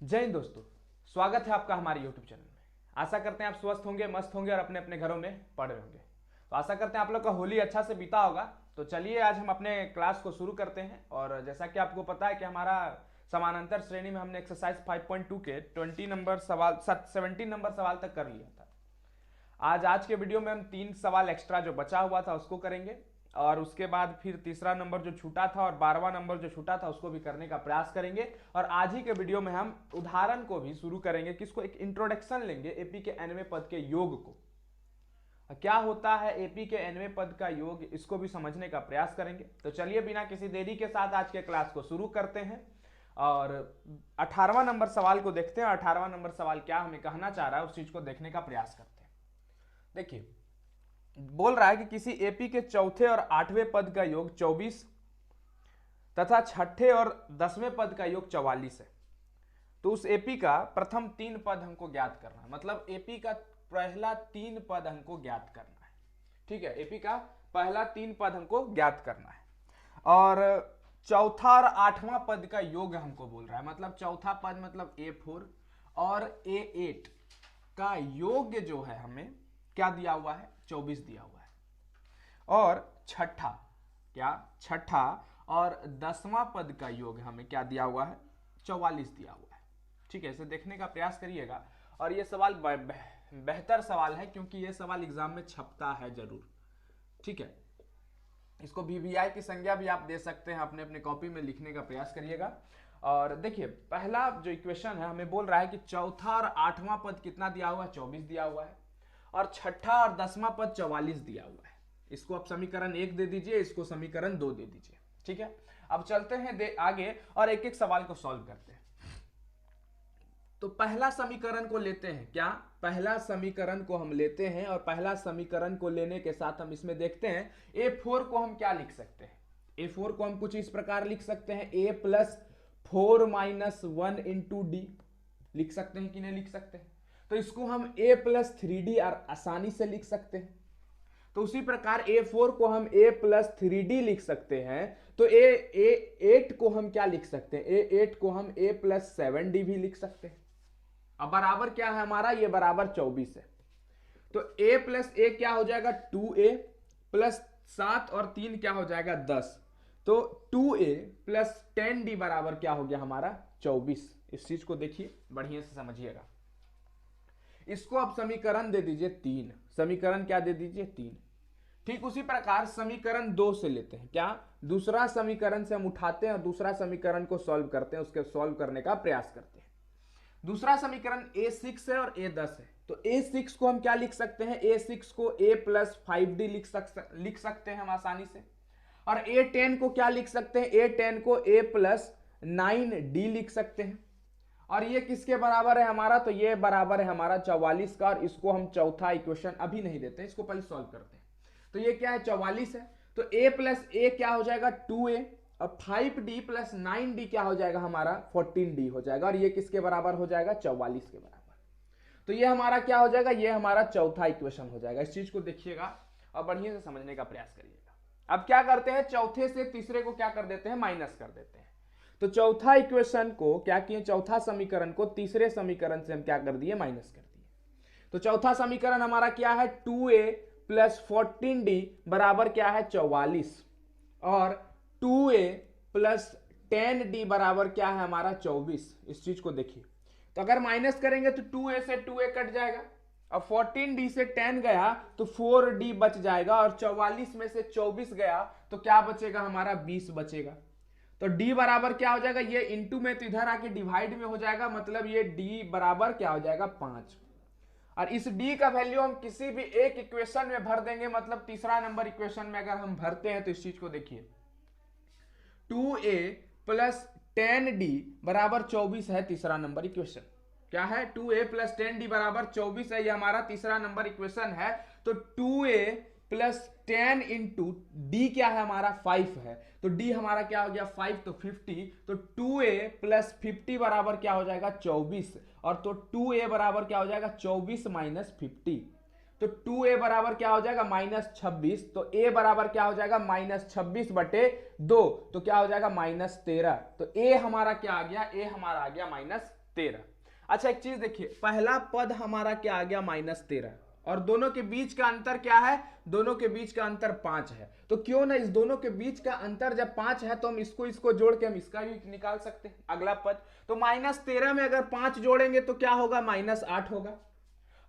जय हिंद दोस्तों। स्वागत है आपका हमारे YouTube चैनल में। आशा करते हैं आप स्वस्थ होंगे, मस्त होंगे और अपने अपने घरों में पढ़ रहे होंगे। तो आशा करते हैं आप लोग का होली अच्छा से बीता होगा। तो चलिए आज हम अपने क्लास को शुरू करते हैं। और जैसा कि आपको पता है कि हमारा समानांतर श्रेणी में हमने एक्सरसाइज 5.2 के 20 नंबर सवाल 17 नंबर सवाल तक कर लिया था। आज के वीडियो में हम 3 सवाल एक्स्ट्रा जो बचा हुआ था उसको करेंगे, और उसके बाद फिर तीसरा नंबर जो छूटा था और 12वां नंबर जो छूटा था उसको भी करने का प्रयास करेंगे। और आज ही के वीडियो में हम उदाहरण को भी शुरू करेंगे, किसको एक इंट्रोडक्शन लेंगे एपी के nवें पद के योग को। क्या होता है एपी के nवें पद का योग, इसको भी समझने का प्रयास करेंगे। तो चलिए बिना किसी देरी के साथ आज के क्लास को शुरू करते हैं और 18वां नंबर सवाल को देखते हैं। 18वां नंबर सवाल क्या हमें कहना चाह रहा है उस चीज को देखने का प्रयास करते हैं। देखिए, बोल रहा है कि किसी एपी के चौथे और 8वें पद का योग 24 तथा छठे और 10वें पद का योग 44 है। तो उस एपी का प्रथम 3 पद हमको ज्ञात करना है, मतलब एपी का पहला 3 पद हमको ज्ञात करना है। ठीक है, एपी का पहला 3 पद हमको ज्ञात करना है। और चौथा और 8वां पद का योग हमको बोल रहा है, मतलब चौथा पद मतलब A4 और A8 का योग जो है हमें क्या दिया हुआ है, 24 दिया हुआ है। और छठा और 10वां पद का योग हमें क्या दिया हुआ है, 44 दिया हुआ है। ठीक है, इसे देखने का प्रयास करिएगा। और ये सवाल बेहतर सवाल है क्योंकि ये सवाल एग्जाम में छपता है जरूर। ठीक है, इसको वीवीआई की संज्ञा भी आप दे सकते हैं, अपने अपने कॉपी में लिखने का प्रयास करिएगा। और देखिए, पहला जो इक्वेशन है हमें बोल रहा है कि चौथा और 8वां पद कितना दिया हुआ है, 24 दिया हुआ है। और छठा और 10वां पद 44 दिया हुआ है। इसको आप समीकरण 1 दे दीजिए, इसको समीकरण 2 दे दीजिए। ठीक है, अब चलते हैं आगे और एक एक सवाल को सॉल्व करते हैं। तो पहला समीकरण को लेते हैं, क्या पहला समीकरण को हम लेते हैं। और पहला समीकरण को लेने के साथ हम इसमें देखते हैं A4 को हम क्या लिख सकते हैं। A4 को हम कुछ इस प्रकार लिख सकते हैं, A plus 4 minus 1 into D. लिख सकते हैं कि नहीं लिख सकते हैं। तो इसको हम A प्लस 3D आसानी से लिख सकते हैं। तो उसी प्रकार A4 को हम A प्लस 3D लिख सकते हैं। तो A8 को हम क्या लिख सकते हैं, A8 को हम A प्लस 7D भी लिख सकते हैं। अब बराबर क्या है हमारा, ये बराबर 24 है। तो A प्लस A क्या हो जाएगा, 2A प्लस 7 और 3 क्या हो जाएगा, 10। तो 2A प्लस 10D बराबर क्या हो गया हमारा, 24। इस चीज को देखिए, बढ़िया से समझिएगा। इसको आप समीकरण दे दीजिए 3। समीकरण क्या दे दीजिए, 3। ठीक उसी प्रकार समीकरण 2 से लेते हैं, क्या दूसरा समीकरण से हम उठाते हैं और दूसरा समीकरण को सॉल्व करते हैं, उसके सॉल्व करने का प्रयास करते हैं। दूसरा समीकरण A6 है और A10 है। तो A6 को हम क्या लिख सकते हैं, A6 को A प्लस 5D लिख सकते हैं हम आसानी से। और A10 को क्या लिख सकते हैं, A10 को A प्लस 9D लिख सकते हैं। और ये किसके बराबर है हमारा, तो ये बराबर है हमारा 44 का। और इसको हम चौथा इक्वेशन अभी नहीं देते, इसको पहले सॉल्व करते हैं। तो ये क्या है, 44 है। तो A प्लस A क्या हो जाएगा, 2A। और 5D प्लस 9D क्या हो जाएगा हमारा, 14D हो जाएगा। और ये किसके बराबर हो जाएगा, 44 के बराबर। तो ये हमारा क्या हो जाएगा, ये हमारा चौथा इक्वेशन हो जाएगा। इस चीज को देखिएगा और बढ़िया से समझने का प्रयास करिएगा। अब क्या करते हैं, चौथे से तीसरे को क्या कर देते हैं, माइनस कर देते हैं। तो चौथा इक्वेशन को क्या किए, चौथा समीकरण को तीसरे समीकरण से हम क्या कर दिए, माइनस कर दिए। तो चौथा समीकरण हमारा क्या है, 2A प्लस 14D बराबर क्या है, 44। और 2A प्लस 10D बराबर क्या है हमारा, 24। इस चीज को देखिए, तो अगर माइनस करेंगे तो 2A से 2A कट जाएगा। अब 14D से 10 गया तो 4D बच जाएगा। और 44 में से 24 गया तो क्या बचेगा हमारा, 20 बचेगा। तो D बराबर क्या हो जाएगा, ये इंटू में तो इधर आके डिवाइड में हो जाएगा, मतलब ये D बराबर क्या हो जाएगा, 5। और इस D का वैल्यू हम किसी भी एक इक्वेशन में भर देंगे, मतलब तीसरा नंबर इक्वेशन में अगर हम भरते हैं तो इस चीज को देखिए, 2A प्लस 10D बराबर 24 है तीसरा नंबर इक्वेशन। क्या है, 2A प्लस 10D बराबर 24 है, ये हमारा तीसरा नंबर इक्वेशन है। तो 2A प्लस 10 इंटू डी क्या है हमारा, 5 है। तो डी हमारा क्या हो गया, 5, तो 50। तो 2A प्लस 50 बराबर क्या हो जाएगा, 24। और तो 2A बराबर क्या हो जाएगा, 24 माइनस 50। तो 2A बराबर क्या हो जाएगा, माइनस 26। तो A बराबर क्या हो जाएगा, माइनस 26 बटे 2। तो क्या हो जाएगा, माइनस 13। तो A हमारा क्या आ गया, A हमारा आ गया माइनस 13। अच्छा एक चीज देखिए, पहला पद हमारा क्या आ गया -13 और दोनों के बीच का अंतर क्या है, दोनों के बीच का अंतर 5 है। तो क्यों ना इस दोनों के बीच का अंतर जब 5 है तो हम इसको जोड़ के हम इसका भी निकाल सकते हैं अगला पद। तो -13 में अगर 5 जोड़ेंगे तो क्या होगा, -8 होगा।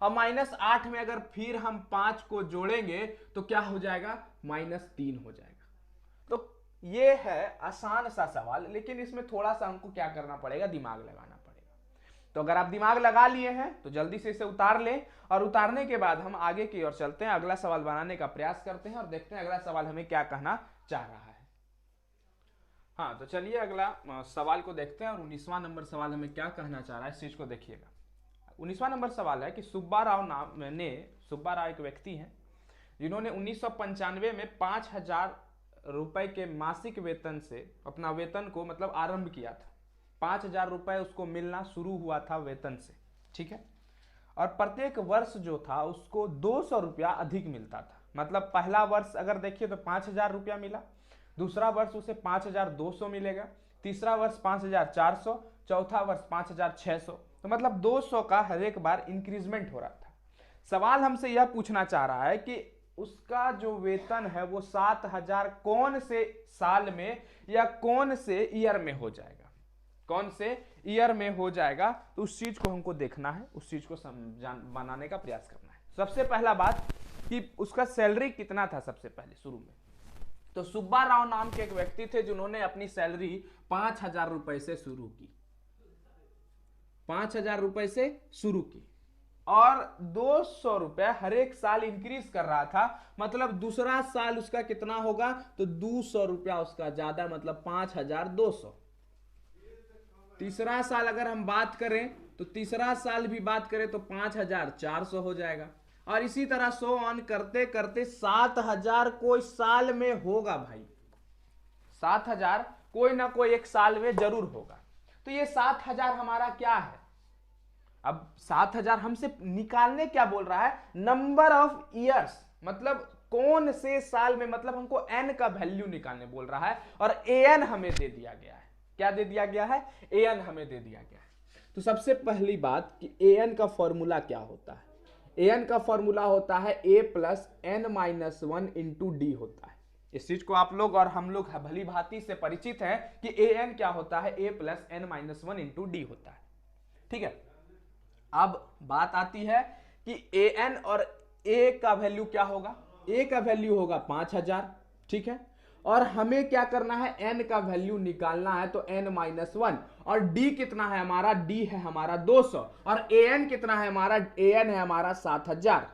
और -8 में अगर फिर हम 5 को जोड़ेंगे तो क्या हो जाएगा, -3 हो जाएगा। तो ये है आसान सा सवाल, लेकिन इसमें थोड़ा सा हमको क्या करना पड़ेगा, दिमाग लगाना पड़ेगा। तो अगर आप दिमाग लगा लिए हैं तो जल्दी से इसे उतार लें, और उतारने के बाद हम आगे की ओर चलते हैं, अगला सवाल बनाने का प्रयास करते हैं और देखते हैं अगला सवाल हमें क्या कहना चाह रहा है। हाँ तो चलिए अगला सवाल को देखते हैं और 19वां नंबर सवाल हमें क्या कहना चाह रहा है, इस चीज को देखिएगा। 19वां नंबर सवाल है कि सुब्बा राव एक व्यक्ति हैं जिन्होंने 1995 में 5,000 रुपए के मासिक वेतन से अपना वेतन को मतलब आरंभ किया था। 5,000 रुपए उसको मिलना शुरू हुआ था वेतन से, ठीक है। और प्रत्येक वर्ष जो था उसको 200 रुपया अधिक मिलता था। मतलब पहला वर्ष अगर देखिए तो 5,000 रुपया मिला, दूसरा वर्ष उसे 5,200 मिलेगा, तीसरा वर्ष 5,400, चौथा वर्ष 5,600। तो मतलब 200 का हर एक बार इंक्रीजमेंट हो रहा था। सवाल हमसे यह पूछना चाह रहा है कि उसका जो वेतन है वो 7,000 कौन से साल में या कौन से ईयर में हो जाएगा, कौन से ईयर में हो जाएगा। तो उस चीज को हमको देखना है, उस चीज को बनाने का प्रयास करना है। सबसे पहला बात कि उसका सैलरी कितना था सबसे पहले शुरू में। तो सुब्बा राव नाम के एक व्यक्ति थे जिन्होंने अपनी सैलरी 5,000 रुपए से शुरू की, 5,000 रुपए से शुरू की और 200 रुपए हर एक साल इंक्रीज कर रहा था। मतलब दूसरा साल उसका कितना होगा, तो 200 रुपया उसका ज्यादा, मतलब 5,200। तीसरा साल अगर हम बात करें तो तीसरा साल भी बात करें तो 5,400 हो जाएगा। और इसी तरह सो ऑन करते करते 7,000 कोई साल में होगा भाई, 7,000 कोई ना कोई एक साल में जरूर होगा। तो ये 7,000 हमारा क्या है, अब 7,000 हमसे निकालने क्या बोल रहा है, नंबर ऑफ ईयर्स, मतलब कौन से साल में, मतलब हमको n का वैल्यू निकालने बोल रहा है। और an हमें दे दिया गया है, क्या दे दिया गया है, an हमें दे दिया गया है। तो सबसे पहली बात कि an का फॉर्मूला क्या होता है, an का फॉर्मूला होता है a plus n-1 into d होता है। इस चीज को आप लोग और हम लोग भली भांति से परिचित हैं कि an क्या होता है, a plus n-1 into d होता है, ठीक है। अब बात आती है कि an और a का वैल्यू क्या होगा, a का वैल्यू होगा 5,000, ठीक है। और हमें क्या करना है, n का वैल्यू निकालना है, तो n-1। और d कितना है हमारा, d है हमारा 200। और an कितना है हमारा, an है हमारा 7,000।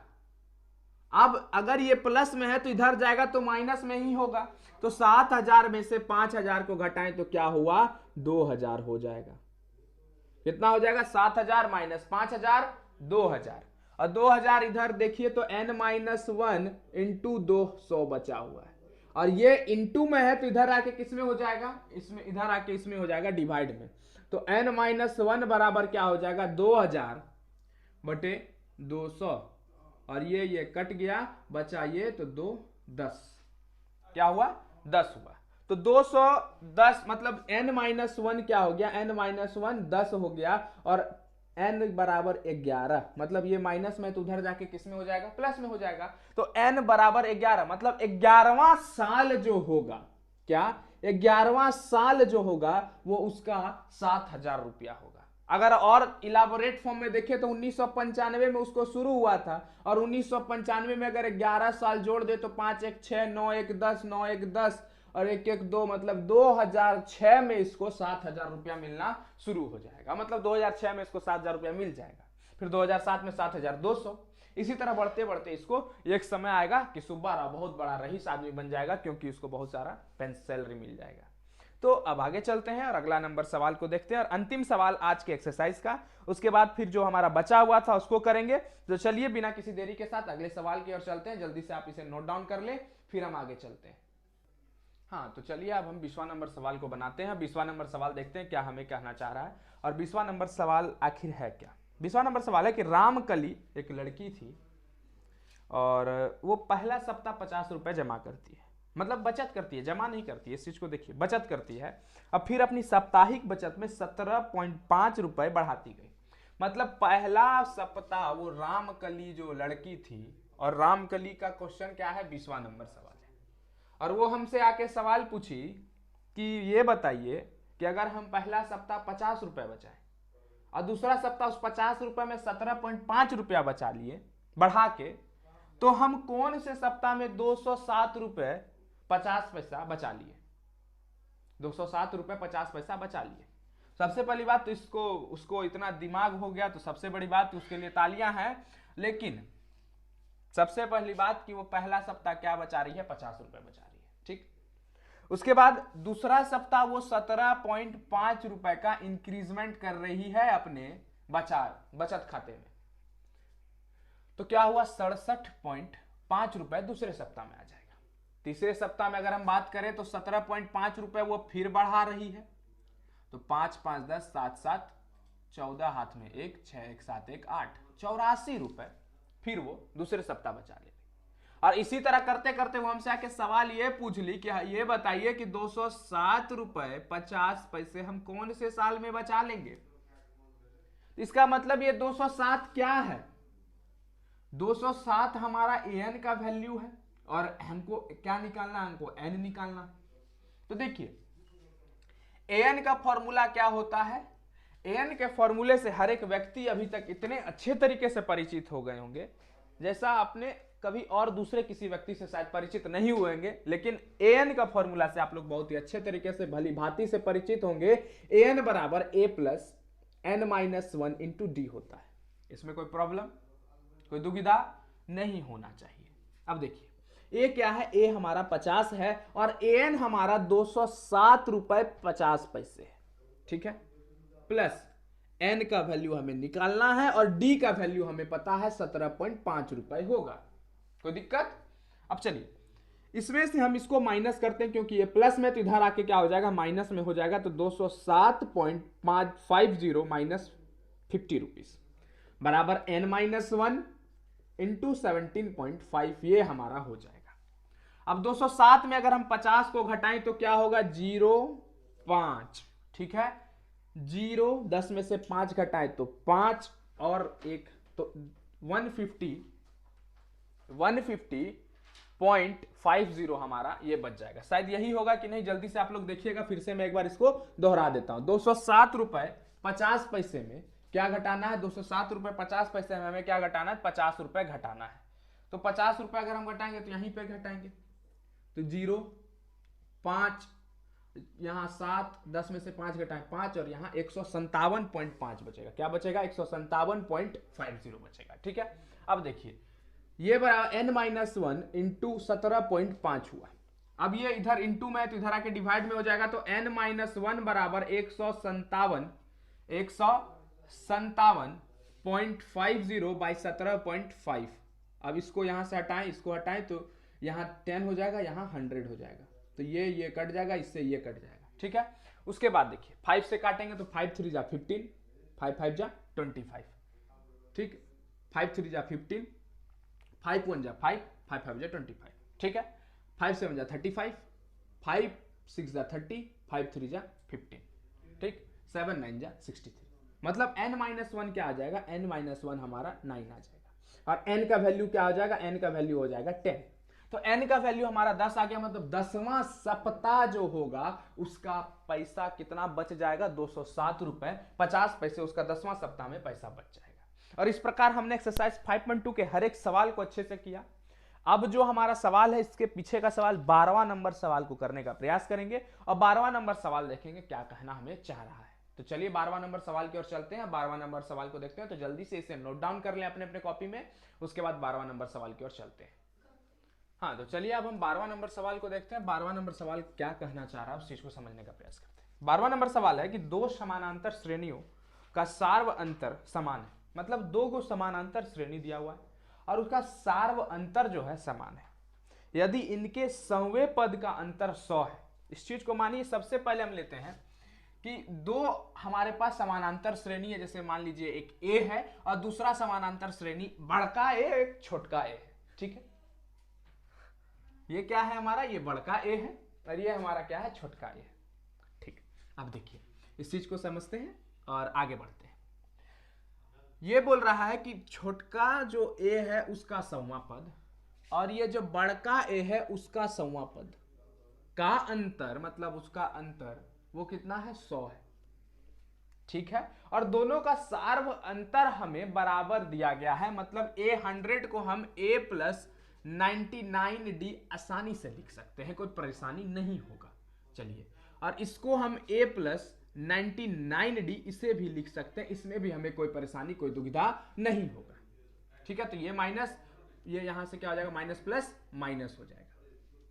अब अगर ये प्लस में है तो इधर जाएगा तो माइनस में ही होगा। तो 7,000 में से 5,000 को घटाएं तो क्या हुआ, 2,000 हो जाएगा। कितना हो जाएगा, 7,000 माइनस 5,000, 2,000। और 2,000 इधर देखिए तो n-1 इंटू 200 बचा हुआ है। और ये इंटू में है तो इधर आके किस में हो जाएगा, इसमें, इधर आके इसमें हो जाएगा डिवाइड में। तो n-1 बराबर क्या हो जाएगा, 2,000 बटे 200। और ये कट गया, बचा ये, तो 2 10, क्या हुआ, 10 हुआ। तो 210 मतलब n-1 क्या हो गया, n-1 10 हो गया। और n बराबर 11, मतलब ये माइनस में तो उधर जाके किस में हो जाएगा, प्लस में हो जाएगा। तो n बराबर 11, मतलब 11वां साल जो होगा, क्या 11वां साल जो होगा वो उसका 7,000 रुपया होगा। अगर और इलाबोरेट फॉर्म में देखें तो 1995 में उसको शुरू हुआ था, और 1995 में अगर 11 साल जोड़ दे तो 5 1 6 9 1 10 9 1 10 और 1 1 2, मतलब 2006 में इसको 7,000 रुपया मिलना शुरू हो जाएगा। मतलब 2006 में इसको 7,000 रुपया मिल जाएगा, फिर 2007 में 7,200। इसी तरह बढ़ते बढ़ते इसको एक समय आएगा कि सुब्बा राव बहुत बड़ा रईस आदमी बन जाएगा, क्योंकि उसको बहुत सारा सैलरी मिल जाएगा। तो अब आगे चलते हैं और अगला नंबर सवाल को देखते हैं, और अंतिम सवाल आज के एक्सरसाइज का। उसके बाद फिर जो हमारा बचा हुआ था उसको करेंगे। तो चलिए बिना किसी देरी के साथ अगले सवाल की ओर चलते हैं। जल्दी से आप इसे नोट डाउन कर ले, फिर हम आगे चलते हैं। हाँ तो चलिए अब हम 20वां नंबर सवाल को बनाते हैं। 20वां नंबर सवाल देखते हैं क्या हमें कहना चाह रहा है, और 20वां नंबर सवाल आखिर है क्या। 20वां नंबर सवाल है कि रामकली एक लड़की थी और वो पहला सप्ताह 50 रुपए जमा करती है। मतलब बचत करती है, जमा नहीं करती है, इस चीज को देखिए, बचत करती है। अब फिर अपनी साप्ताहिक बचत में 17.5 रुपए बढ़ाती गई। मतलब पहला सप्ताह वो रामकली जो लड़की थी, और रामकली का क्वेश्चन क्या है, 20वां नंबर सवाल है, और वो हमसे आके सवाल पूछी कि ये बताइए कि अगर हम पहला सप्ताह 50 रुपए बचाएं और दूसरा सप्ताह उस 50 रुपए में 17.5 रुपया बचा लिए बढ़ा के, तो हम कौन से सप्ताह में 207 रुपए 50 पैसा बचा लिए, 207 रुपए 50 पैसा बचा लिए। सबसे पहली बात तो इसको उसको इतना दिमाग हो गया, तो सबसे बड़ी बात उसके लिए तालियां हैं। लेकिन सबसे पहली बात कि वो पहला सप्ताह क्या बचा रही है, 50 रुपए बचा रही है, ठीक। उसके बाद दूसरा सप्ताह वो 17.5 रुपए का इंक्रीजमेंट कर रही है अपने बचत खाते में। तो क्या हुआ, 67.5 रुपए दूसरे सप्ताह में आ जाएगा। तीसरे सप्ताह में अगर हम बात करें तो 17.5 रुपए वो फिर बढ़ा रही है। तो 5 5 10 7 7 14 हाथ में 1 6 1 7 1 8 84 रुपए फिर वो दूसरे सप्ताह बचा ले। और इसी तरह करते करते वो हमसे आके सवाल ये पूछ ली कि ये बताइए कि 207 रुपए 50 पैसे हम कौन से साल में बचा लेंगे। इसका मतलब ये 207 क्या है, 207 हमारा an का वैल्यू है, और हमको क्या निकालना, हमको n निकालना। तो देखिए an का फॉर्मूला क्या होता है, an के फॉर्मूले से हर एक व्यक्ति अभी तक इतने अच्छे तरीके से परिचित हो गए होंगे जैसा आपने कभी और दूसरे किसी व्यक्ति से शायद परिचित नहीं हुए होंगे। लेकिन an का फॉर्मूला से आप लोग बहुत ही अच्छे तरीके से भली भांति से परिचित होंगे। an बराबर a plus n-1 into D होता है। इसमें कोई प्रॉब्लम, कोई दुविधा नहीं होना चाहिए। अब देखिए ए क्या है, ए हमारा 50 है और an हमारा 207 रुपए 50 पैसे है, ठीक है। प्लस n का वैल्यू हमें निकालना है और d का वैल्यू हमें पता है 17.5 रुपए होगा। कोई दिक्कत। अब चलिए इसमें से हम इसको माइनस करते हैं, क्योंकि ये प्लस में तो इधर आके क्या हो जाएगा, माइनस में हो जाएगा। तो 207.550 माइनस 50 रुपीज बराबर n-1 इंटू 17.5, ये हमारा हो जाएगा। अब 207 में अगर हम 50 को घटाएं तो क्या होगा, 0.5, ठीक है। 0 10 में से 5 घटाएं तो 5 और 1 तो 150.50 हमारा ये बच जाएगा। शायद यही होगा कि नहीं, जल्दी से आप लोग देखिएगा, फिर से मैं एक बार इसको दोहरा देता हूं। 207 रुपए 50 पैसे में क्या घटाना है, 207 रुपए 50 पैसे में हमें क्या घटाना है, 50 रुपए घटाना है। तो 50 रुपए अगर हम घटाएंगे तो यहीं पे घटाएंगे, तो 0 5 यहां 7 10 में से 5 घटाएं 5 और यहां 157.5 बचेगा। क्या बचेगा, 157.50 बचेगा, ठीक है। अब देखिए ये बराबर n-1 इंटू 17.5 हुआ। अब ये इधर इंटू में है तो इधर आके डिवाइड में हो जाएगा। तो n-1 बराबर 157.50 बाई 17.5। अब इसको यहां से हटाएं, इसको हटाएं तो यहां 10 हो जाएगा, यहां 100 हो जाएगा। तो ये कट जाएगा, इससे ये कट जाएगा, ठीक है। उसके बाद देखिए 5 से काटेंगे तो 5 3 जा 15, 5 5 जा 25, ठीक। 5 3 जा 15, 5 1 जा 5, 5 5 जा 25, ठीक है। 5 7 जा 35, 5 6 जा 30, 5 3 जा 15, ठीक। 7 9 जा 63। मतलब n-1 क्या आ जाएगा, n-1 हमारा 9 आ जाएगा। और n का वैल्यू क्या हो जाएगा, n का वैल्यू हो जाएगा 10। तो n का वैल्यू हमारा 10 आ गया। मतलब 10वां सप्ताह जो होगा उसका पैसा कितना बच जाएगा, 207 रुपए 50 पैसे उसका 10वां सप्ताह में पैसा बच जाएगा। और इस प्रकार हमने एक्सरसाइज 5.2 के हर एक सवाल को अच्छे से किया। अब जो हमारा सवाल है, इसके पीछे का सवाल 12वां नंबर सवाल को करने का प्रयास करेंगे और 12वां नंबर सवाल देखेंगे क्या कहना हमें चाह रहा है। तो चलिए 12वां नंबर सवाल की ओर चलते हैं। 12वां नंबर सवाल को देखते हैं। तो जल्दी से इसे नोट डाउन कर लें अपने अपने कॉपी में, उसके बाद 12वां नंबर सवाल की ओर चलते हैं। हाँ, तो चलिए अब हम 12वां नंबर सवाल को देखते हैं। 12वां नंबर सवाल क्या कहना चाह रहा है उस चीज को समझने का प्रयास करते हैं। 12वां नंबर सवाल है कि दो समानांतर श्रेणियों का सार्व अंतर समान है। मतलब दो को समानांतर श्रेणी दिया हुआ है और उसका सार्व अंतर जो है समान है। यदि इनके संवें पद का अंतर 100 है। इस चीज को मानिए, सबसे पहले हम लेते हैं कि दो हमारे पास समानांतर श्रेणी है। जैसे मान लीजिए एक ए है और दूसरा समानांतर श्रेणी बड़का ए एक छोटका ए है, ठीक है। ये क्या है हमारा, ये बड़का ए है और ये हमारा क्या है, छोटका ए है। ठीक, अब देखिए इस चीज को समझते हैं और आगे बढ़ते हैं। ये बोल रहा है कि छोटका जो ए है उसका सौवा पद और ये जो बड़का ए है उसका सौवा पद का अंतर, मतलब उसका अंतर वो कितना है, 100 है। ठीक है, और दोनों का सार्व अंतर हमें बराबर दिया गया है, मतलब a100 को हम a प्लस 99d आसानी से लिख सकते हैं, कोई परेशानी नहीं होगा। चलिए, और इसको हम a प्लस 99d इसे भी लिख सकते हैं, इसमें भी हमें कोई परेशानी कोई दुविधा नहीं होगा। ठीक है, तो ये माइनस, ये यहां से क्या हो जाएगा, माइनस प्लस माइनस हो जाएगा।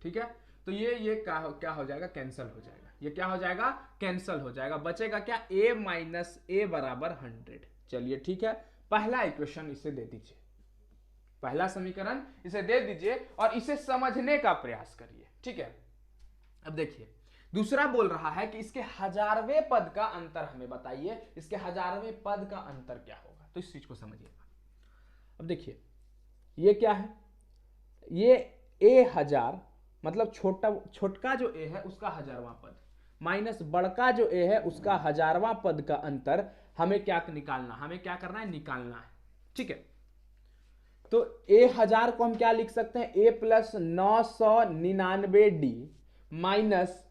ठीक है, तो ये क्या हो जाएगा, कैंसिल हो जाएगा। ये क्या हो जाएगा, कैंसिल हो जाएगा। बचेगा क्या, a माइनस ए बराबर 100। चलिए ठीक है, पहला इक्वेशन इसे दे दीजिए, पहला समीकरण इसे दे दीजिए और इसे समझने का प्रयास करिए। ठीक है, अब देखिए दूसरा बोल रहा है कि इसके 1000वें पद का अंतर हमें बताइए, इसके 1000वें पद का अंतर क्या होगा, तो इस चीज को समझिएगा। अब देखिए ये क्या है, ये a1000 मतलब छोटका जो a है उसका 1000वां पद माइनस बड़का जो a है उसका 1000वां पद का अंतर हमें क्या निकालना, हमें क्या करना है, निकालना है। ठीक है, तो a1000 को हम क्या लिख सकते हैं, a plus 999d minus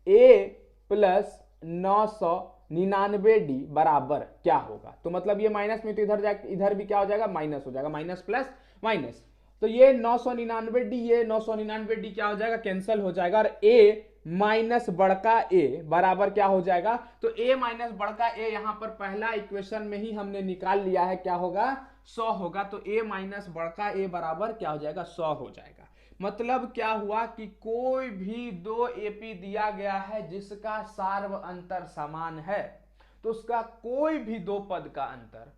a plus 999d बराबर क्या होगा, तो मतलब ये माइनस में तो इधर जाके इधर भी क्या हो जाएगा, माइनस हो जाएगा, माइनस प्लस माइनस। तो ये 999d, ये 999d क्या हो जाएगा, कैंसिल हो जाएगा, और a माइनस बड़का ए बराबर क्या हो जाएगा, तो a माइनस बड़का ए यहां पर पहला इक्वेशन में ही हमने निकाल लिया है, क्या होगा, 100 होगा। तो a माइनस बड़का ए बराबर क्या हो जाएगा, 100 हो जाएगा। मतलब क्या हुआ कि कोई भी दो एपी दिया गया है जिसका सार्व अंतर समान है, तो उसका कोई भी दो पद का अंतर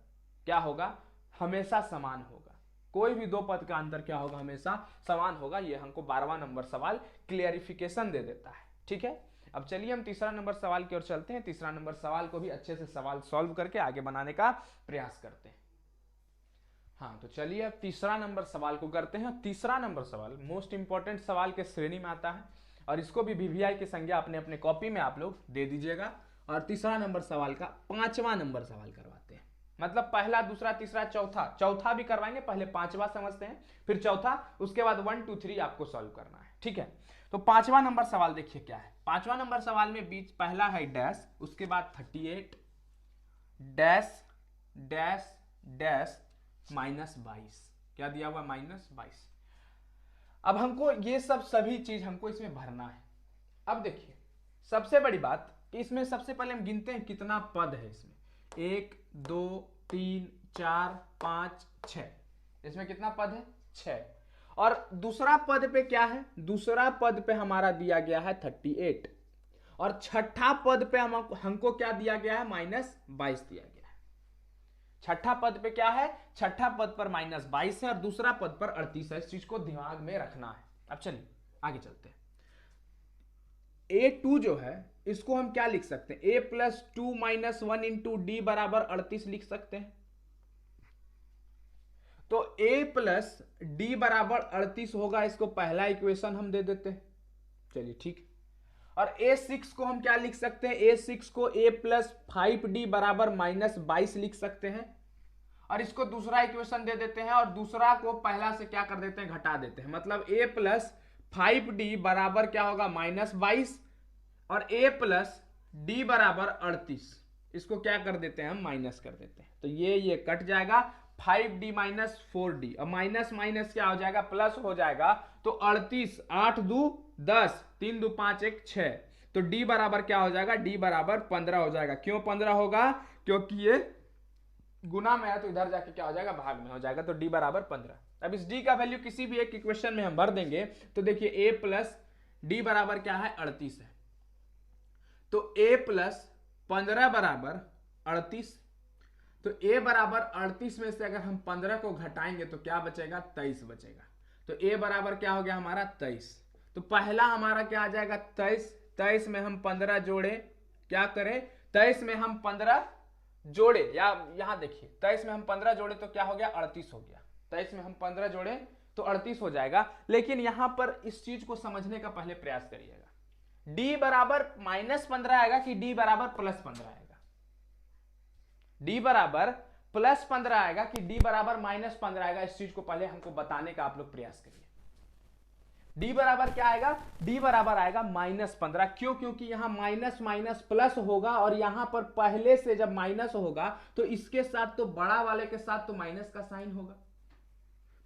क्या होगा, हमेशा समान होगा। कोई भी दो पद का अंतर क्या होगा, हमेशा समान होगा। ये हमको 12वां नंबर सवाल क्लियरिफिकेशन दे देता है। ठीक है, अब चलिए हम तीसरा नंबर सवाल की ओर चलते हैं। तीसरा नंबर सवाल को भी अच्छे से सवाल सॉल्व करके आगे बनाने का प्रयास करते हैं। हाँ, तो चलिए अब तीसरा नंबर सवाल को करते हैं। तीसरा नंबर सवाल मोस्ट इंपॉर्टेंट सवाल के श्रेणी में आता है और इसको भी वीवीआई की संज्ञा अपने अपने कॉपी में आप लोग दे दीजिएगा। और तीसरा नंबर सवाल का 5वां नंबर सवाल करवाते हैं, मतलब पहला, दूसरा, तीसरा, चौथा भी करवाएंगे। पहले 5वां समझते हैं, फिर चौथा, उसके बाद 1 2 3 आपको सॉल्व करना है। ठीक है, तो 5वां नंबर सवाल देखिए क्या है। 5वां नंबर सवाल में बीच पहला है डैश, उसके बाद 38 डैश डैश डैश माइनस 22, क्या दिया हुआ, माइनस 22। अब हमको ये सब सभी चीज हमको इसमें भरना है। अब देखिए सबसे बड़ी बात कि इसमें सबसे पहले हम गिनते हैं कितना पद है इसमें, 1 2 3 4 5 6, इसमें कितना पद है, 6। और दूसरा पद पे क्या है, दूसरा पद पे हमारा दिया गया है 38 और छठा पद पे हमको क्या दिया गया है, माइनस 22 दिया गया है। छठा पद पे क्या है, छठा पद पर माइनस 22 है और दूसरा पद पर 38 है। इस चीज को दिमाग में रखना है। अब चलिए आगे चलते हैं। a2 जो है इसको हम क्या लिख सकते हैं, a plus 2 minus 1 into D बराबर 38 लिख सकते हैं। तो a प्लस डी बराबर 38 होगा, इसको पहला इक्वेशन हम दे देते हैं। चलिए ठीक, और a6 को हम क्या लिख सकते हैं, a6 को a प्लस 5d बराबर माइनस 22 लिख सकते हैं और इसको दूसरा इक्वेशन दे देते हैं और दूसरा को पहला से क्या कर देते हैं, घटा देते हैं। मतलब a प्लस 5d बराबर क्या होगा, माइनस 22 और a प्लस d बराबर 38, इसको क्या कर देते हैं, हम माइनस कर देते हैं। तो ये कट जाएगा, 5d माइनस 4d और माइनस माइनस क्या हो जाएगा, प्लस हो जाएगा। तो 38, 8 2 10, 3 2 5 1 6, तो d बराबर क्या हो जाएगा, d बराबर 15 हो जाएगा। क्यों 15 होगा, क्योंकि ये गुना में है तो इधर जाके क्या हो जाएगा, भाग में हो जाएगा। तो d बराबर 15। अब इस d का वैल्यू किसी भी एक इक्वेशन में हम भर देंगे तो देखिए a प्लस डी बराबर क्या है, 38 है। तो a प्लस 15 बराबर 38, तो a बराबर 38 में से अगर हम 15 को घटाएंगे तो क्या बचेगा, 23 बचेगा। तो a बराबर क्या हो गया हमारा, 23। तो पहला हमारा क्या आ जाएगा, 23। 23 में हम 15 जोड़े, क्या करें, 23 में हम 15 जोड़े, या यहां देखिए 23 में हम 15 जोड़े तो क्या हो गया, 38 हो गया। 23 में हम 15 जोड़े तो 38 हो जाएगा। लेकिन यहां पर इस चीज को समझने का पहले प्रयास करिएगा, d बराबर -15 आएगा कि d बराबर +15 आएगा, d बराबर +15 आएगा कि d बराबर -15 आएगा, इस चीज को पहले हमको बताने का आप लोग प्रयास करिए। d बराबर क्या आएगा, d बराबर आएगा -15। क्यों? क्योंकि यहां माइनस माइनस प्लस होगा और यहां पर पहले से जब माइनस होगा तो इसके साथ तो बड़ा वाले के साथ तो माइनस का साइन होगा,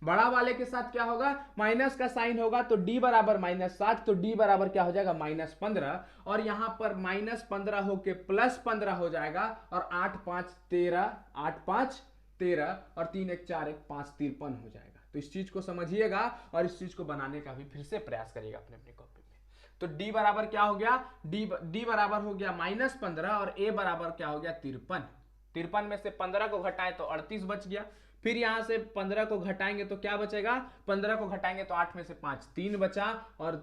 बड़ा वाले के साथ क्या होगा, माइनस का साइन होगा। तो d बराबर -7, तो d बराबर क्या हो जाएगा -15, और यहां पर -15 होके +15 हो जाएगा, और 8 5 13, 8 5 13 और 3 1 4 1 5 53 हो जाएगा। तो इस चीज को समझिएगा और इस चीज को बनाने का भी फिर से प्रयास करिएगा अपने अपने कॉपी में। तो d बराबर क्या हो गया, d बराबर हो गया -15 और a बराबर क्या हो गया 53। 53 में से 15 को घटाएं तो 38 बच गया। फिर यहां से 15 को घटाएंगे तो क्या बचेगा, 15 को घटाएंगे तो 8 में से 5 3 बचा, और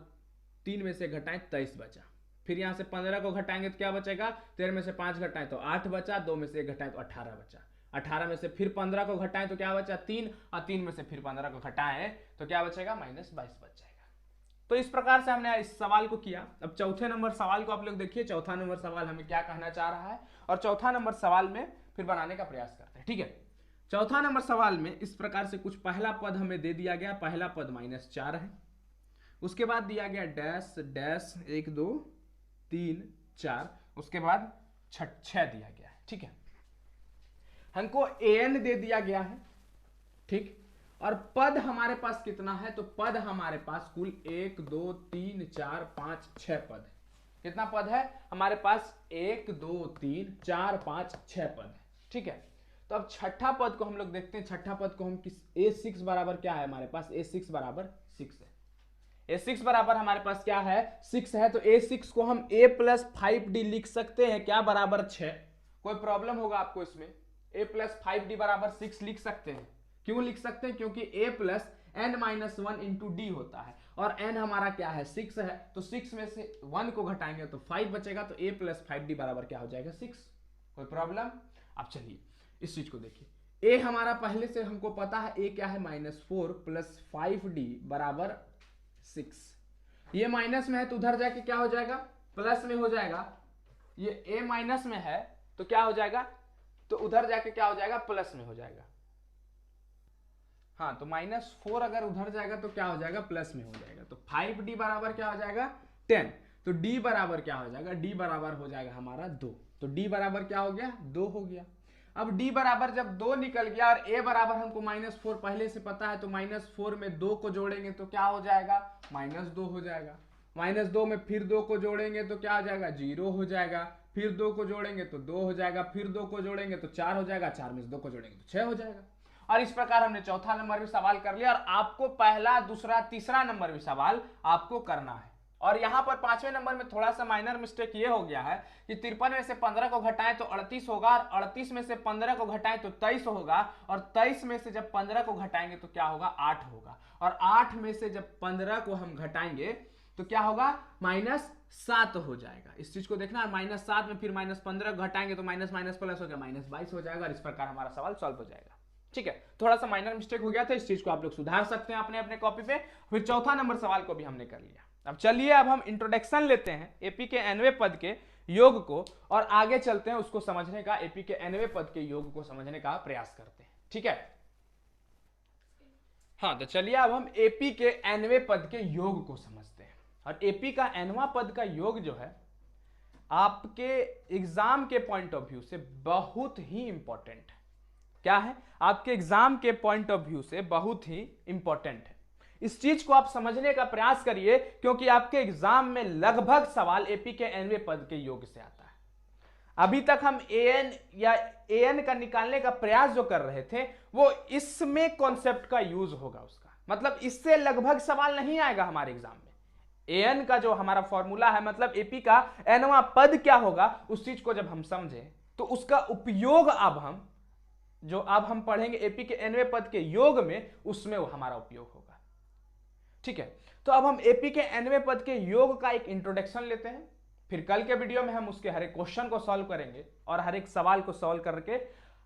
3 में से घटाएं 23 बचा। फिर यहां से 15 को घटाएंगे तो क्या बचेगा, 13 में से 5 घटाएं तो 8 बचा, 2 में से 1 घटाएं तो 18 बचा। 18 में से फिर 15 को घटाएं तो क्या बचा 3, और 3 में से फिर 15 को घटाएं तो क्या बचेगा -22 बच जाएगा। तो इस प्रकार से हमने इस सवाल को किया। अब चौथे नंबर सवाल को आप लोग देखिए, चौथा नंबर सवाल हमें क्या कहना चाह रहा है, और चौथा नंबर सवाल में फिर बनाने का प्रयास करते हैं। ठीक है, चौथा नंबर सवाल में इस प्रकार से कुछ पहला पद हमें दे दिया गया, पहला पद -4 है, उसके बाद दिया गया डैश डैश 1 2 3 4, उसके बाद 6 दिया गया है। ठीक है, हमको an दे दिया गया है, ठीक, और पद हमारे पास कितना है, तो पद हमारे पास कुल 1 2 3 4 5 6 पद है। कितना पद है हमारे पास, 1 2 3 4 5 6 पद है। ठीक है, तो अब छठा पद को हम लोग देखते हैं। छठा पद को हम किस, a6 बराबर क्या है हमारे पास, a6 बराबर 6 है। a6 बराबर हमारे पास क्या है, 6 है। तो a6 को हम a + 5d लिख सकते हैं, क्या बराबर 6। कोई प्रॉब्लम होगा आपको इसमें, a + 5d बराबर 6 लिख सकते हैं। क्यों लिख सकते हैं, क्योंकि a + n - 1 × d होता है, और n हमारा क्या है 6 है। तो 6 में से 1 को घटाएंगे तो 5 बचेगा, तो a + 5d बराबर क्या हो जाएगा 6। कोई प्रॉब्लम। अब चलिए इस चीज को देखिए, a हमारा पहले से हमको पता है, a क्या है -4 + 5d बराबर 6। ये माइनस में है तो उधर जाके क्या हो जाएगा, प्लस में हो जाएगा। ये a माइनस में है तो क्या हो जाएगा, तो उधर जाके क्या हो जाएगा, प्लस में हो जाएगा। हाँ, तो -4 अगर उधर जाएगा तो क्या हो जाएगा, प्लस में हो जाएगा। तो 5d बराबर क्या हो जाएगा 10। तो d बराबर क्या हो जाएगा, d बराबर हो जाएगा हमारा 2। तो d बराबर क्या हो गया, 2 हो गया। अब d बराबर जब 2 निकल गया, और a बराबर हमको -4 पहले से पता है, तो -4 में 2 को जोड़ेंगे तो क्या हो जाएगा, -2 हो जाएगा। -2 में फिर 2 को जोड़ेंगे तो क्या हो जाएगा, 0 हो जाएगा। फिर 2 को जोड़ेंगे तो 2 हो जाएगा, फिर 2 को जोड़ेंगे तो 4 हो जाएगा, 4 में से 2 को जोड़ेंगे तो 6 हो जाएगा। और इस प्रकार हमने चौथा नंबर भी सवाल कर लिया, और आपको पहला दूसरा तीसरा नंबर भी सवाल आपको करना है। और यहां पर पांचवें नंबर में थोड़ा सा माइनर मिस्टेक ये हो गया है कि 53 में से 15 को घटाएं तो 38 होगा, और 38 में से 15 को घटाएं तो 23 होगा, और 23 में से जब 15 को घटाएंगे तो क्या होगा, 8 होगा। और 8 में से जब 15 को हम घटाएंगे तो क्या होगा, -7 हो जाएगा। इस चीज को देखना है, -7 में फिर -15 घटाएंगे तो माइनस माइनस प्लस हो गया, -22 हो जाएगा, और इस प्रकार हमारा सवाल सॉल्व हो जाएगा। ठीक है, थोड़ा सा माइनर मिस्टेक हो गया था, इस चीज को आप लोग सुधार सकते हैं अपने अपने कॉपी पे। फिर चौथा नंबर सवाल को भी हमने कर लिया। अब चलिए, अब हम इंट्रोडक्शन लेते हैं एपी के nवें पद के योग को, और आगे चलते हैं उसको समझने का, एपी के nवें पद के योग को समझने का प्रयास करते हैं। ठीक है, हाँ, तो चलिए अब हम एपी के nवें पद के योग को समझते हैं। और एपी का nवां पद का योग जो है, आपके एग्जाम के पॉइंट ऑफ व्यू से बहुत ही इंपॉर्टेंट है। क्या है, आपके एग्जाम के पॉइंट ऑफ व्यू से बहुत ही इंपॉर्टेंट है। इस चीज को आप समझने का प्रयास करिए, क्योंकि आपके एग्जाम में लगभग सवाल एपी के nवें पद के योग से आता है। अभी तक हम an या an का निकालने का प्रयास जो कर रहे थे, वो इसमें कॉन्सेप्ट का यूज होगा उसका, मतलब इससे लगभग सवाल नहीं आएगा हमारे एग्जाम में। an का जो हमारा फॉर्मूला है, मतलब एपी का nवां पद क्या होगा, उस चीज को जब हम समझे तो उसका उपयोग अब हम पढ़ेंगे एपी के nवें पद के योग में, उसमें वो हमारा उपयोग होगा। ठीक है, तो अब हम एपी के nवें पद के योग का एक इंट्रोडक्शन लेते हैं। फिर कल के वीडियो में हम उसके हर एक क्वेश्चन को सॉल्व करेंगे, और हर एक सवाल को सॉल्व करके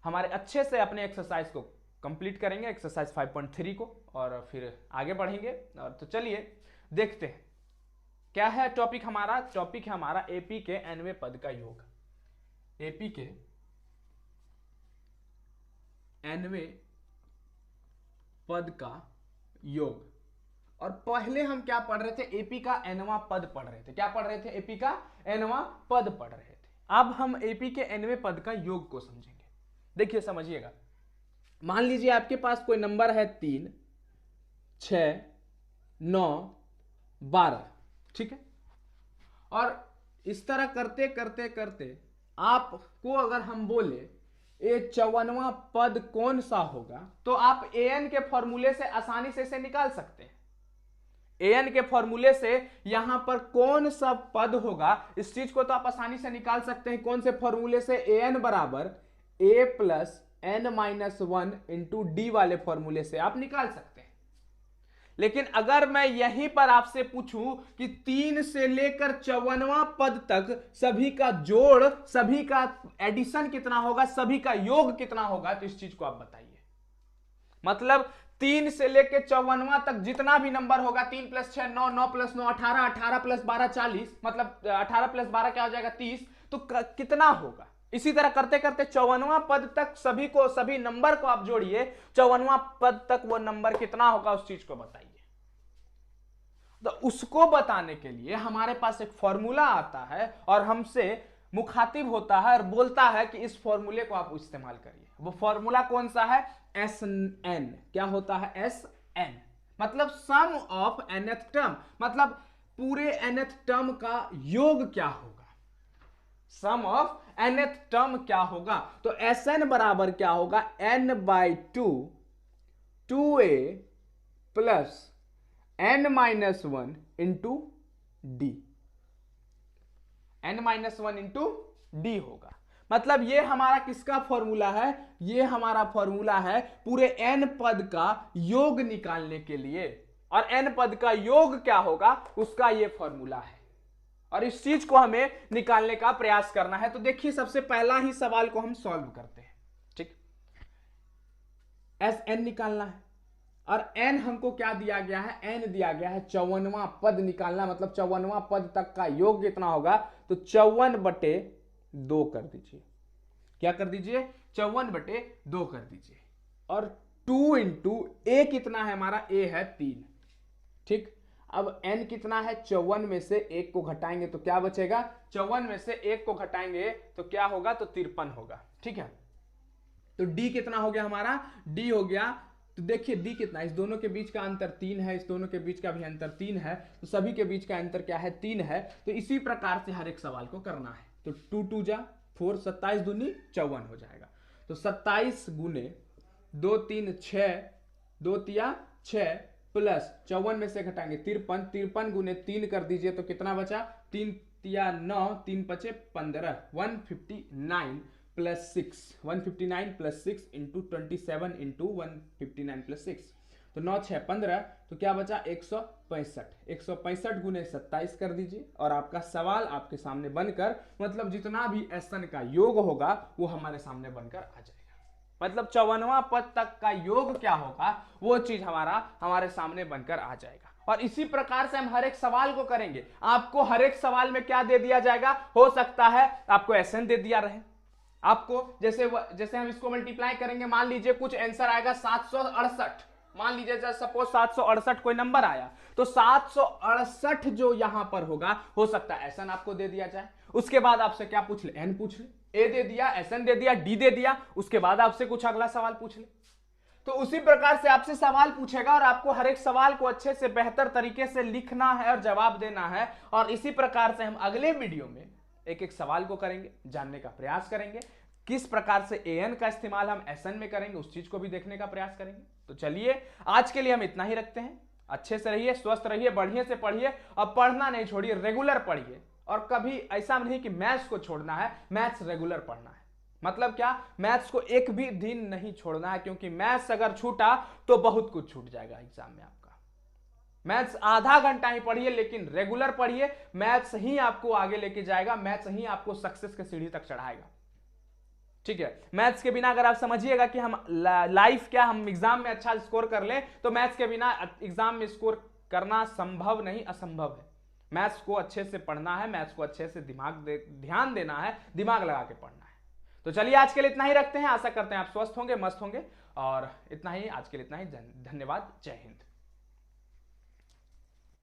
हमारे अच्छे से अपने एक्सरसाइज को कंप्लीट करेंगे एक्सरसाइज 5.3 को और फिर आगे बढ़ेंगे। और तो चलिए देखते हैं क्या है टॉपिक हमारा। टॉपिक है हमारा एपी के nवें पद का योग। एपी के nवें पद का योग। और पहले हम क्या पढ़ रहे थे, एपी का nवां पद पढ़ रहे थे। क्या पढ़ रहे थे, एपी का nवां पद पढ़ रहे थे। अब हम एपी के nवें पद का योग को समझेंगे। देखिए समझिएगा, मान लीजिए आपके पास कोई नंबर है 3, 6, 9, 12, ठीक है। और इस तरह करते करते करते आपको अगर हम बोले ये 54वां पद कौन सा होगा, तो आप an के फॉर्मूले से आसानी से इसे निकाल सकते हैं। an के फॉर्मूले से यहां पर कौन सा पद होगा, इस चीज को तो आप आसानी से निकाल सकते हैं। कौन से फॉर्मूले से, an बराबर a plus n-1 into D वाले फॉर्मूले से आप निकाल सकते हैं। लेकिन अगर मैं यहीं पर आपसे पूछूं कि 3 से लेकर 54वां पद तक सभी का जोड़, सभी का एडिशन कितना होगा, सभी का योग कितना होगा, तो इस चीज को आप बताइए। मतलब 3 से लेकर 54वां तक जितना भी नंबर होगा, 3 प्लस 6 9, 9 प्लस 9 18, 18 प्लस 12 40, मतलब 18 प्लस 12 क्या हो जाएगा 30, तो कितना होगा। इसी तरह करते करते 54वां पद तक सभी नंबर को आप जोड़िए, 54वां पद तक वो नंबर कितना होगा, उस चीज को बताइए। तो उसको बताने के लिए हमारे पास एक फॉर्मूला आता है और हमसे मुखातिब होता है और बोलता है कि इस फॉर्मूले को आप इस्तेमाल करिए। वो फॉर्मूला कौन सा है, SN। क्या होता है, SN मतलब सम ऑफ nth टर्म, मतलब पूरे nth टर्म का योग क्या होगा, सम ऑफ nth टर्म क्या होगा। तो SN बराबर क्या होगा, n/2 2a plus n-1 into D, n-1 into D होगा। मतलब ये हमारा किसका फॉर्मूला है, ये हमारा फॉर्मूला है पूरे n पद का योग निकालने के लिए। और n पद का योग क्या होगा, उसका ये फॉर्मूला है और इस चीज को हमें निकालने का प्रयास करना है। तो देखिए सबसे पहला ही सवाल को हम सॉल्व करते हैं, ठीक। SN निकालना है और n हमको क्या दिया गया है, n दिया गया है 54वां पद निकालना, मतलब 54वां पद तक का योग कितना होगा, तो 54/2 कर दीजिए। क्या कर दीजिए, 54/2 कर दीजिए। और 2 इंटू a कितना है हमारा, a है 3, ठीक। अब n कितना है, 54 में से 1 को घटाएंगे तो क्या बचेगा, 54 में से 1 को घटाएंगे तो क्या होगा, तो 53 होगा, ठीक है। तो d कितना हो गया हमारा, d हो गया, तो देखिए d कितना, इस दोनों के बीच का अंतर 3 है, इस दोनों के बीच का भी अंतर 3 है, तो सभी के बीच का अंतर क्या है, 3 है। तो इसी प्रकार से हर एक सवाल को करना है। तो 2 2 जा 4, 27 दूनी 54 हो जाएगा। तो 27 गुने 2 3 6, 2 तिया 6 प्लस 54 में से घटाएंगे 53, 53 गुने 3 कर दीजिए तो कितना बचा, 3 तिया 9, 3 5 15, 159 plus 6, 159 plus 6 into 27 into 159 plus 6, तो 9 6 15, तो क्या बचा 165, 165 गुने 27 कर दीजिए और आपका सवाल आपके सामने बनकर, मतलब जितना भी SN का योग होगा वो हमारे सामने बनकर आ जाएगा। मतलब 54वां पद तक का योग क्या होगा, वो चीज हमारे सामने बनकर आ जाएगा। और इसी प्रकार से हम हर एक सवाल को करेंगे। आपको हर एक सवाल में क्या दे दिया जाएगा, हो सकता है आपको SN दे दिया रहे, आपको जैसे हम इसको मल्टीप्लाई करेंगे, मान लीजिए कुछ आंसर आएगा 768, मान लीजिए सपोज 768 कोई नंबर आया, तो 768 जो यहां पर होगा, हो सकता है SN आपको दे दिया जाए। उसके बाद आपसे क्या पूछ ले, n पूछ ले, a दे दिया, SN दे दिया, d दे दिया, उसके बाद आपसे कुछ अगला सवाल पूछ ले। तो उसी प्रकार से आपसे सवाल पूछेगा और आपको हर एक सवाल को अच्छे से बेहतर तरीके से लिखना है और जवाब देना है। और इसी प्रकार से हम अगले वीडियो में एक एक सवाल को करेंगे, जानने का प्रयास करेंगे, किस प्रकार से an का इस्तेमाल हम SN में करेंगे, उस चीज को भी देखने का प्रयास करेंगे। तो चलिए आज के लिए हम इतना ही रखते हैं। अच्छे से रहिए, स्वस्थ रहिए, बढ़िया से पढ़िए और पढ़ना नहीं छोड़िए, रेगुलर पढ़िए। और कभी ऐसा नहीं कि मैथ्स को छोड़ना है, मैथ्स रेगुलर पढ़ना है। मतलब क्या, मैथ्स को एक भी दिन नहीं छोड़ना है, क्योंकि मैथ्स अगर छूटा तो बहुत कुछ छूट जाएगा एग्जाम में आपका। मैथ्स आधा घंटा ही पढ़िए, लेकिन रेगुलर पढ़िए। मैथ्स ही आपको आगे लेके जाएगा, मैथ्स ही आपको सक्सेस के सीढ़ी तक चढ़ाएगा। ठीक है। मैथ्स के बिना अगर आप समझिएगा कि हम लाइफ क्या हम एग्जाम में अच्छा स्कोर कर ले, तो मैथ्स के बिना एग्जाम में स्कोर करना संभव नहीं, असंभव है। मैथ्स को अच्छे से पढ़ना है, मैथ्स को अच्छे से ध्यान देना है, दिमाग लगा के पढ़ना है। तो चलिए आज के लिए इतना ही रखते हैं, आशा करते हैं आप स्वस्थ होंगे, मस्त होंगे, और इतना ही आज के लिए, इतना ही। धन्यवाद, जय हिंद।